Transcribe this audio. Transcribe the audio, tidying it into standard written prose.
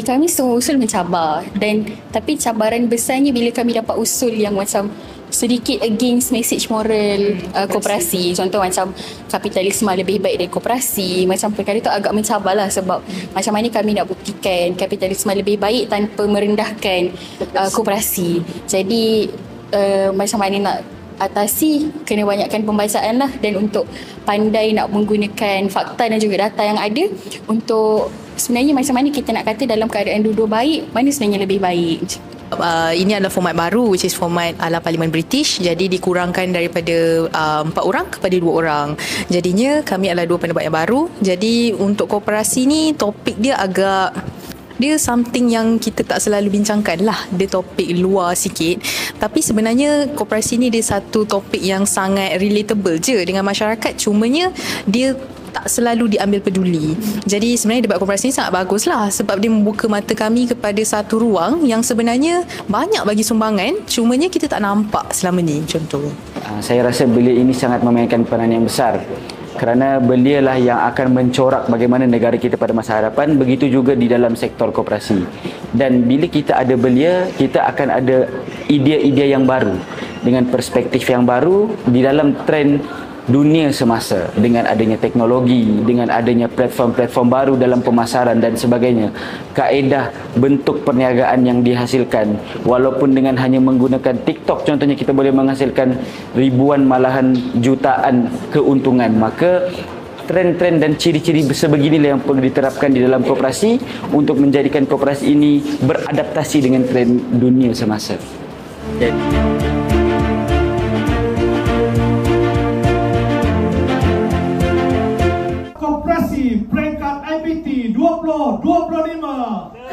kami semua usul mencabar, tapi cabaran besarnya bila kami dapat usul yang macam sedikit against message moral koperasi. Contoh macam kapitalisme lebih baik dari koperasi. Macam perkara itu agak mencabarlah, sebab macam mana kami nak buktikan kapitalisme lebih baik tanpa merendahkan koperasi. Jadi macam mana nak atasi, kena banyakkan pembacaan lah, dan untuk pandai nak menggunakan fakta dan juga data yang ada untuk sebenarnya macam mana kita nak kata dalam keadaan dua-dua baik, mana sebenarnya lebih baik. Ini adalah format baru, which is format ala Parlimen British. Jadi dikurangkan daripada 4 orang kepada 2 orang. Jadinya kami adalah 2 pendapat yang baru. Jadi untuk koperasi ni, topik dia something yang kita tak selalu bincangkan lah. Dia topik luar sikit. Tapi sebenarnya koperasi ni dia satu topik yang sangat relatable je dengan masyarakat. Cumanya dia tak selalu diambil peduli. Jadi sebenarnya debat koperasi ni sangat bagus lah, sebab dia membuka mata kami kepada satu ruang yang sebenarnya banyak bagi sumbangan, cumanya kita tak nampak selama ni. Contoh, saya rasa beliau ini sangat memainkan peranan yang besar, kerana beliau lah yang akan mencorak bagaimana negara kita pada masa hadapan. Begitu juga di dalam sektor koperasi. Dan bila kita ada beliau, kita akan ada idea-idea yang baru dengan perspektif yang baru di dalam trend dunia semasa, dengan adanya teknologi, dengan adanya platform-platform baru dalam pemasaran dan sebagainya. Kaedah bentuk perniagaan yang dihasilkan, walaupun dengan hanya menggunakan TikTok contohnya, kita boleh menghasilkan ribuan malahan jutaan keuntungan. Maka tren-tren dan ciri-ciri sebeginilah yang perlu diterapkan di dalam koperasi untuk menjadikan koperasi ini beradaptasi dengan tren dunia semasa. Koperasi peringkat IPT 2025.